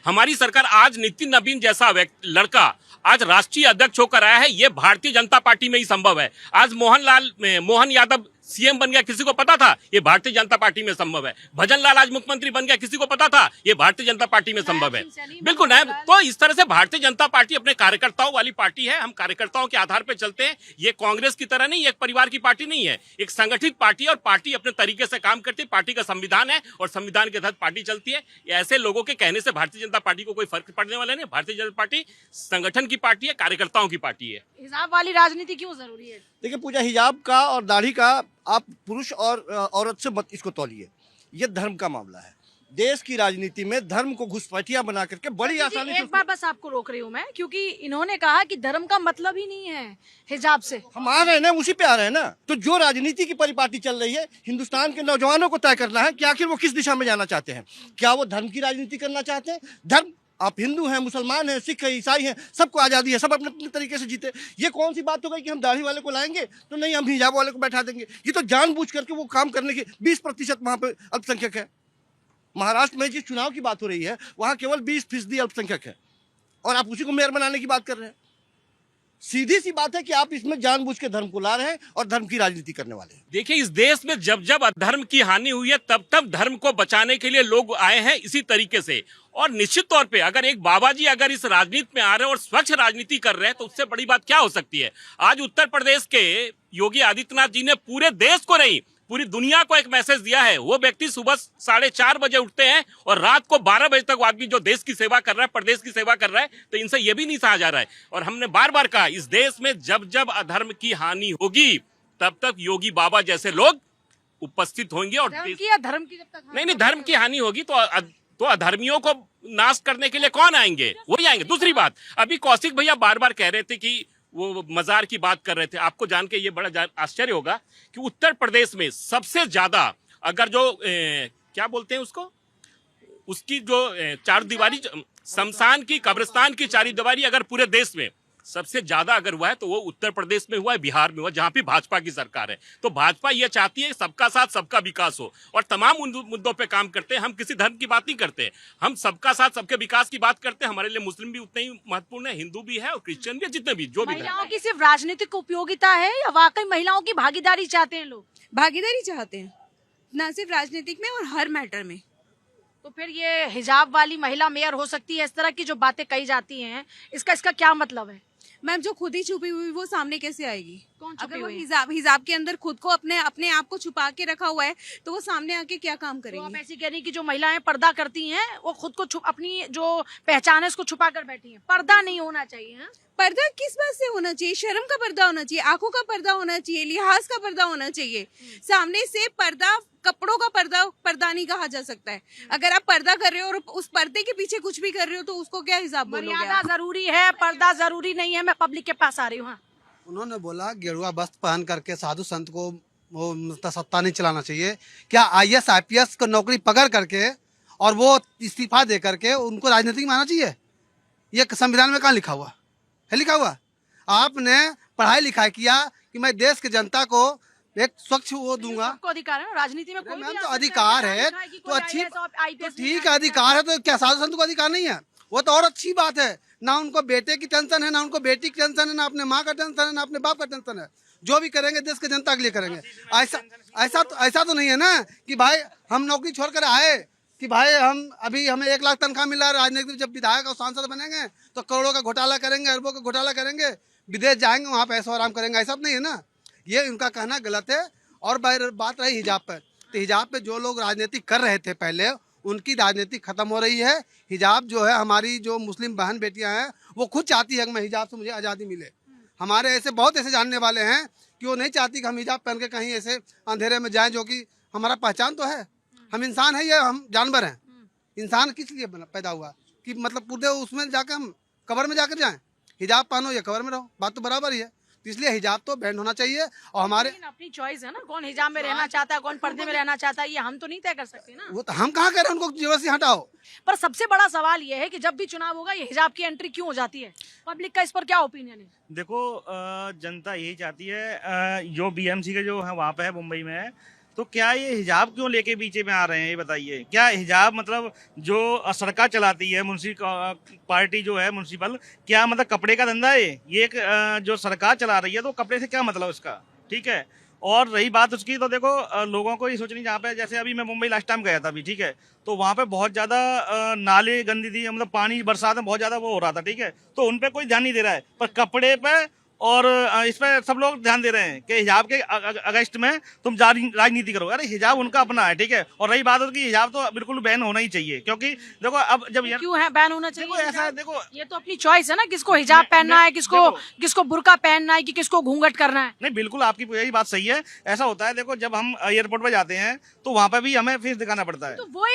हमारी सरकार आज नितिन नवीन जैसा लड़का आज राष्ट्रीय अध्यक्ष होकर आया है, ये भारतीय जनता पार्टी में ही संभव है। आज मोहन यादव सीएम बन गया, किसी को पता था? ये भारतीय जनता पार्टी में संभव है। भजन लाल आज मुख्यमंत्री बन गया, किसी को पता था? ये भारतीय जनता पार्टी में संभव है। बिल्कुल नायब। तो इस तरह से भारतीय जनता पार्टी अपने कार्यकर्ताओं वाली पार्टी है। हम कार्यकर्ताओं के आधार पर चलते हैं। ये कांग्रेस की तरह नहीं, एक परिवार की पार्टी नहीं है, एक संगठित पार्टी है और पार्टी अपने तरीके से काम करती है। पार्टी का संविधान है और संविधान के तहत पार्टी चलती है। ऐसे लोगों के कहने से भारतीय जनता पार्टी को कोई फर्क पड़ने वाला नहीं। भारतीय जनता पार्टी संगठन की पार्टी है, कार्यकर्ताओं की पार्टी है। हिजाब वाली राजनीति क्यों जरूरी है? देखिए पूजा, हिजाब का और दाढ़ी का आप पुरुष और औरत से मत इसको तौलिए। ये धर्म का मामला है। देश की राजनीति में धर्म को घुसपैठिया बना करके बड़ी आसानी से एक बार बस आपको रोक रही हूँ मैं, क्योंकि इन्होंने कहा कि धर्म का मतलब ही नहीं है हिजाब से। हम आ रहे हैं ना, उसी पे आ रहे हैं ना। तो जो राजनीति की परिपाटी चल रही है, हिंदुस्तान के नौजवानों को तय करना है कि आखिर वो किस दिशा में जाना चाहते हैं। क्या वो धर्म की राजनीति करना चाहते हैं? धर्म, आप हिंदू हैं, मुसलमान हैं, सिख हैं, ईसाई हैं, सबको आज़ादी है, सब अपने अपने तरीके से जीते। ये कौन सी बात हो गई कि हम दाढ़ी वाले को लाएंगे तो नहीं, हम हिजाब वाले को बैठा देंगे? ये तो जानबूझ करके वो काम करने की 20% वहाँ पे अल्पसंख्यक है। महाराष्ट्र में जिस चुनाव की बात हो रही है वहाँ केवल 20% अल्पसंख्यक है और आप उसी को मेयर बनाने की बात कर रहे हैं। सीधी सी बात है कि आप इसमें जानबूझ के धर्म को ला रहे हैं और धर्म की राजनीति करने वाले हैं। देखिए, इस देश में जब जब अधर्म की हानि हुई है तब तब धर्म को बचाने के लिए लोग आए हैं इसी तरीके से। और निश्चित तौर पे अगर एक बाबा जी अगर इस राजनीति में आ रहे हैं और स्वच्छ राजनीति कर रहे हैं तो उससे बड़ी बात क्या हो सकती है। आज उत्तर प्रदेश के योगी आदित्यनाथ जी ने पूरे देश को नहीं, पूरी दुनिया को एक मैसेज दिया है। वो व्यक्ति सुबह 4:30 बजे उठते हैं और रात को 12 बजे तक आदमी जो देश की सेवा कर रहा है, प्रदेश की सेवा कर रहा है, तो इनसे ये भी नहीं सहा जा रहा है। और हमने बार बार कहा, इस देश में जब जब अधर्म की हानि होगी तब तक योगी बाबा जैसे लोग उपस्थित होंगे। और धर्म की जब तक नहीं, धर्म की हानि होगी तो अधर्मियों को नाश करने के लिए कौन आएंगे? वही आएंगे। दूसरी बात, अभी कौशिक भैया बार बार कह रहे थे कि वो मजार की बात कर रहे थे। आपको जान के ये बड़ा आश्चर्य होगा कि उत्तर प्रदेश में सबसे ज्यादा अगर जो क्या बोलते हैं उसको, उसकी जो चारदीवारी, शमशान की, कब्रिस्तान की चारदीवारी अगर पूरे देश में सबसे ज्यादा अगर हुआ है तो वो उत्तर प्रदेश में हुआ है, बिहार में हुआ, जहां पे भाजपा की सरकार है। तो भाजपा ये चाहती है सबका साथ सबका विकास हो और तमाम मुद्दों पे काम करते हैं। हम किसी धर्म की बात नहीं करते, हम सबका साथ सबके विकास की बात करते हैं। हमारे लिए मुस्लिम भी उतने ही महत्वपूर्ण है, हिंदू भी है और क्रिश्चियन भी है, जितने भी जो भी। महिलाओं की सिर्फ राजनीतिक उपयोगिता है या वाकई महिलाओं की भागीदारी चाहते हैं लोग? भागीदारी चाहते हैं, न सिर्फ राजनीतिक में और हर मैटर में। तो फिर ये हिजाब वाली महिला मेयर हो सकती है, इस तरह की जो बातें कही जाती हैं, इसका क्या मतलब है? मैम, जो खुद ही छुपी हुई वो सामने कैसे आएगी? कौन अगर छुपी वो हुई? हिजाब के अंदर खुद को अपने आप को छुपा के रखा हुआ है तो वो सामने आके क्या काम तो आप करेंगी? ऐसी कह रही कि जो महिलाएं पर्दा करती हैं वो खुद को अपनी जो पहचान है उसको छुपा कर बैठी हैं। पर्दा नहीं होना चाहिए। है पर्दा किस बात से होना चाहिए? शर्म का पर्दा होना चाहिए, आंखों का पर्दा होना चाहिए, लिहाज का पर्दा होना चाहिए। सामने से पर्दा, कपड़ों का पर्दा नहीं कहा जा सकता है। अगर आप पर्दा कर रहे हो और उस पर्दे के पीछे कुछ भी कर रहे हो तो उसको क्या हिसाब बोलोगे? मर्यादा जरूरी है, पर्दा जरूरी नहीं है। मैं पब्लिक के पास आ रही हूँ। उन्होंने बोला गेरुआ वस्त्र पहन करके साधु संत को वो सत्ता नहीं चलाना चाहिए। क्या IAS IPS को नौकरी पकड़ करके और वो इस्तीफा दे करके उनको राजनीतिक मानना चाहिए? ये संविधान में कहाँ लिखा हुआ है? लिखा हुआ आपने पढ़ाई लिखाई किया कि मैं देश की जनता को एक स्वच्छ वो दूंगा। सबको अधिकार है राजनीति में। कोई भी तो अधिकार है तो अच्छी, तो ठीक है, अधिकार है तो क्या साधु संत को अधिकार नहीं है? वो तो और अच्छी बात है। ना उनको बेटे की टेंशन है, ना उनको बेटी की टेंशन है, ना अपने माँ का टेंशन है, ना अपने बाप का टेंशन है। जो भी करेंगे देश के जनता के लिए करेंगे। ऐसा तो नहीं है ना कि भाई हम नौकरी छोड़कर आए कि भाई हमें 1 लाख तनख्वाह मिल रहा है, राजनीतिक जब विधायक और सांसद बनेंगे तो करोड़ों का घोटाला करेंगे, अरबों का घोटाला करेंगे, विदेश जाएंगे, वहाँ पैसा आराम करेंगे। ऐसा तो नहीं है ना। ये उनका कहना गलत है। और बात रही हिजाब पर, तो हिजाब पे जो लोग राजनीति कर रहे थे पहले, उनकी राजनीति खत्म हो रही है। हिजाब जो है, हमारी जो मुस्लिम बहन बेटियां हैं वो खुद चाहती है कि मैं हिजाब से मुझे आज़ादी मिले। हमारे ऐसे बहुत ऐसे जानने वाले हैं कि वो नहीं चाहती कि हम हिजाब पहन के कहीं ऐसे अंधेरे में जाएं, जो कि हमारा पहचान तो है। हम इंसान है या हम जानवर हैं? इंसान किस लिए पैदा हुआ कि मतलब पूरे उसमें जाकर हम कब्र में जाकर जाएं? हिजाब पहनो या कब्र में रहो, बात तो बराबर ही है। तो इसलिए हिजाब तो बैंड होना चाहिए। और हमारे अपनी चॉइस है ना, कौन हिजाब में रहना चाहता है, कौन पर्दे में रहना चाहता है, ये हम तो नहीं तय कर सकते ना। वो तो हम कहाँ कह रहे हैं उनको जबरदस्ती हटाओ। पर सबसे बड़ा सवाल ये है कि जब भी चुनाव होगा ये हिजाब की एंट्री क्यों हो जाती है? पब्लिक का इस पर क्या ओपिनियन है? देखो, जनता यही चाहती है। जो BMC के जो है वहाँ पे है, मुंबई में है, तो क्या ये हिजाब क्यों लेके पीछे में आ रहे हैं, ये बताइए। क्या हिजाब मतलब जो सरकार चलाती है म्युनिसिपल पार्टी जो है म्युनिसिपल, क्या मतलब कपड़े का धंधा है ये? एक जो सरकार चला रही है तो कपड़े से क्या मतलब उसका, ठीक है। और रही बात उसकी, तो देखो लोगों को ये सोचनी, जहाँ पे जैसे अभी मैं मुंबई लास्ट टाइम गया था अभी, ठीक है, तो वहाँ पे बहुत ज़्यादा नाले गंदी थी, मतलब पानी बरसात में बहुत ज़्यादा वो हो रहा था, ठीक है, तो उन पे कोई ध्यान नहीं दे रहा है, पर कपड़े पे और इस पे सब लोग ध्यान दे रहे हैं कि हिजाब के अगस्त में तुम राजनीति करो। अरे हिजाब उनका अपना है, ठीक है। और रही बात उसकी, हिजाब तो बिल्कुल बैन होना ही चाहिए, क्योंकि देखो अब जब क्यों है बैन होना चाहिए? देखो ऐसा है, देखो ये तो अपनी चॉइस है ना, किसको हिजाब पहनना है, किसको बुर्का पहनना है, कि किसको घूंघट करना है। नहीं, बिल्कुल आपकी यही बात सही है। ऐसा होता है, देखो जब हम एयरपोर्ट पे जाते हैं तो वहाँ पे भी हमें फीस दिखाना पड़ता है, तो वो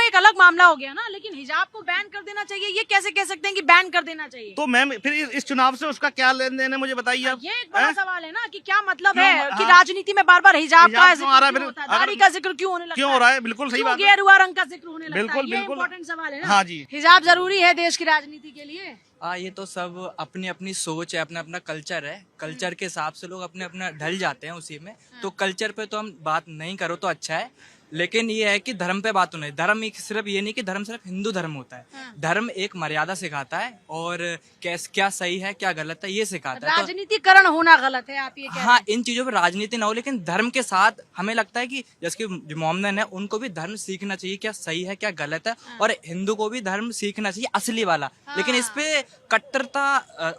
एक अलग मामला हो गया ना। लेकिन हिजाब को बैन कर देना चाहिए, ये कैसे कह सकते हैं कि बैन कर देना चाहिए? तो मैम फिर इस चुनाव से उसका क्या लेन देन है, मुझे बताइए आप। ये एक बड़ा सवाल है ना कि क्या मतलब क्यों? है कि हाँ। राजनीति में बार बार हिजाब का क्यों आ रहा है? जिक्र क्यों होता है, दाढ़ी का जिक्र क्यों होने लगता है, क्यों हो रहा है? बिल्कुल सही बात है। गेरुआ रंग का जिक्र होने लगता है, बिल्कुल, ये बिल्कुल। इम्पोर्टेंट सवाल है ना। हाँ जी। हिजाब जरूरी है देश की राजनीति के लिए? ये तो सब अपनी अपनी सोच है, अपना अपना कल्चर है। कल्चर के हिसाब से लोग अपने अपना ढल जाते हैं उसी में। तो कल्चर पे तो हम बात नहीं करो तो अच्छा है, लेकिन ये है कि धर्म पे बात होनी। धर्म सिर्फ ये नहीं कि धर्म सिर्फ हिंदू धर्म होता है। धर्म एक मर्यादा सिखाता है और क्या सही है क्या गलत है ये सिखाता है। राजनीतिकरण होना गलत है, आप ये कह रहे हैं? हाँ, इन चीजों पर राजनीति ना हो, लेकिन धर्म के साथ हमें लगता है कि जैसे कि जो मोमडन है उनको भी धर्म सीखना चाहिए, क्या सही है क्या गलत है, और हिंदू को भी धर्म सीखना चाहिए असली वाला। लेकिन इस पे कट्टरता,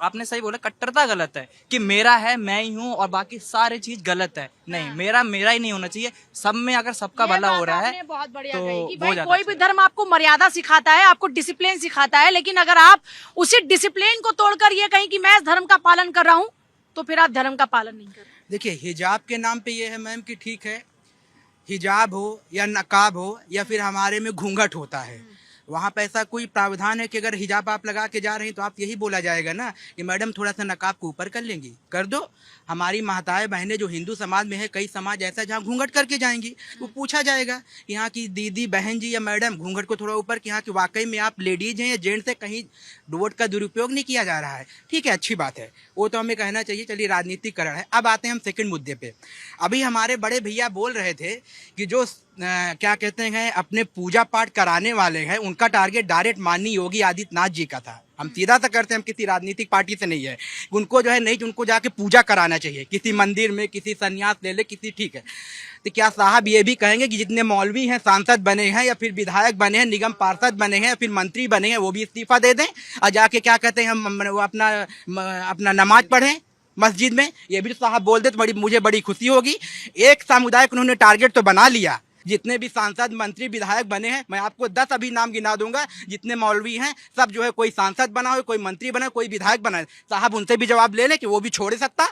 आपने सही बोला, कट्टरता गलत है कि मेरा है मैं ही हूँ और बाकी सारी चीज गलत है। नहीं, मेरा ही नहीं होना चाहिए। सब में अगर सबका भला हो रहा है बहुत बढ़िया तो कही कि वो भाई ज्यादा कोई भी धर्म आपको मर्यादा सिखाता है, आपको डिसिप्लिन सिखाता है, लेकिन अगर आप उसी डिसिप्लिन को तोड़कर ये कहें कि मैं इस धर्म का पालन कर रहा हूँ, तो फिर आप धर्म का पालन नहीं कर रहे। देखिए, हिजाब के नाम पे ये है मैम कि ठीक है, हिजाब हो या नकाब हो या फिर हमारे में घूंघट होता है, वहाँ पे ऐसा कोई प्रावधान है कि अगर हिजाब आप लगा के जा रहे हैं तो आप यही बोला जाएगा ना कि मैडम थोड़ा सा नकाब को ऊपर कर लेंगी, कर दो। हमारी माताएं बहनें जो हिंदू समाज में है, कई समाज ऐसा जहाँ घूंघट करके जाएंगी, वो पूछा जाएगा कि यहाँ की दीदी बहन जी या मैडम घूंघट को थोड़ा ऊपर, कि यहाँ की वाकई में आप लेडीज हैं या जेंट्स है, कहीं वोट का दुरुपयोग नहीं किया जा रहा है। ठीक है, अच्छी बात है, वो तो हमें कहना चाहिए। चलिए, राजनीतिकरण है। अब आते हैं हम सेकंड मुद्दे पे। अभी हमारे बड़े भैया बोल रहे थे कि जो क्या कहते हैं अपने पूजा पाठ कराने वाले हैं, उनका टारगेट डायरेक्ट माननीय योगी आदित्यनाथ जी का था। हम सीधा सा करते हैं, हम किसी राजनीतिक पार्टी से नहीं है। उनको जो है नहीं, उनको जाके पूजा कराना चाहिए किसी मंदिर में, किसी संन्यास ले ले किसी, ठीक है। तो क्या साहब ये भी कहेंगे कि जितने मौलवी हैं, सांसद बने हैं या फिर विधायक बने हैं, निगम पार्षद बने हैं या फिर मंत्री बने हैं, वो भी इस्तीफा दे दें और जाके क्या कहते हैं हम वो अपना नमाज पढ़ें मस्जिद में? ये भी साहब बोल दे तो मुझे बड़ी खुशी होगी। एक सामुदायिक उन्होंने टारगेट तो बना लिया। जितने भी सांसद मंत्री विधायक बने हैं, मैं आपको 10 अभी नाम गिना दूंगा, जितने मौलवी हैं सब जो है कोई सांसद बना हो, कोई मंत्री बना हो, कोई विधायक बना है, साहब उनसे भी जवाब ले लें कि वो भी छोड़ सकता।